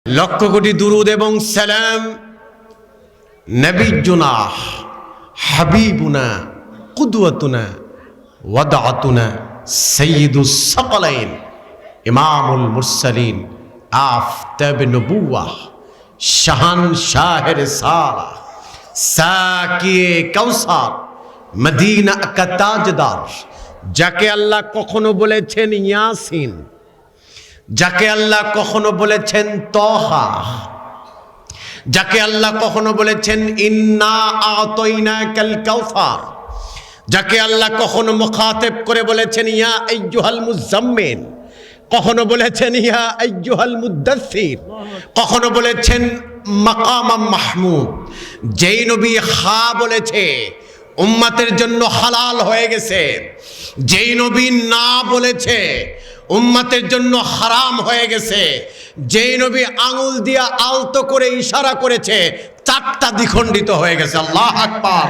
লক্ষ কোটি দুরুদ এবং সালাম নবিয়ুনা হাবিবুনা কুদওয়াতুনা ওয়াদাতুনা সাইয়্যিদুস সাকালাইন ইমামুল মুরসালিন আফতাবে নবুওয়াহ শাহানশাহে রিসালা সাকিয়ে কাউসার মদিনা কা তাজদার, যাকে আল্লাহ কখনো বলেছেন ইয়াসিন, যাকে আল্লাহ কখনো বলেছেন তহা, যাকে আল্লাহ কখনো বলেছেন ইন্না আতাইনাকাল কাউসার, যাকে আল্লাহ কখনো মুখাতেব করে বলেছেন ইয়া আইয়ুহাল মুজাম্মিল, কখনো বলেছেন ইয়া আইয়ুহাল মুদ্দাসসির, কখনো বলেছেন মাকামাম মাহমুদ। যেই নবী হা বলেছে উম্মতের জন্য হালাল হয়ে গেছে, যেই নবী না বলেছে উম্মতের জন্য হারাম হয়ে গেছে, যেই নবী আঙুল দিয়া আলতো করে ইশারা করেছে চারটা দ্বিখণ্ডিত হয়ে গেছে। আল্লাহু আকবার।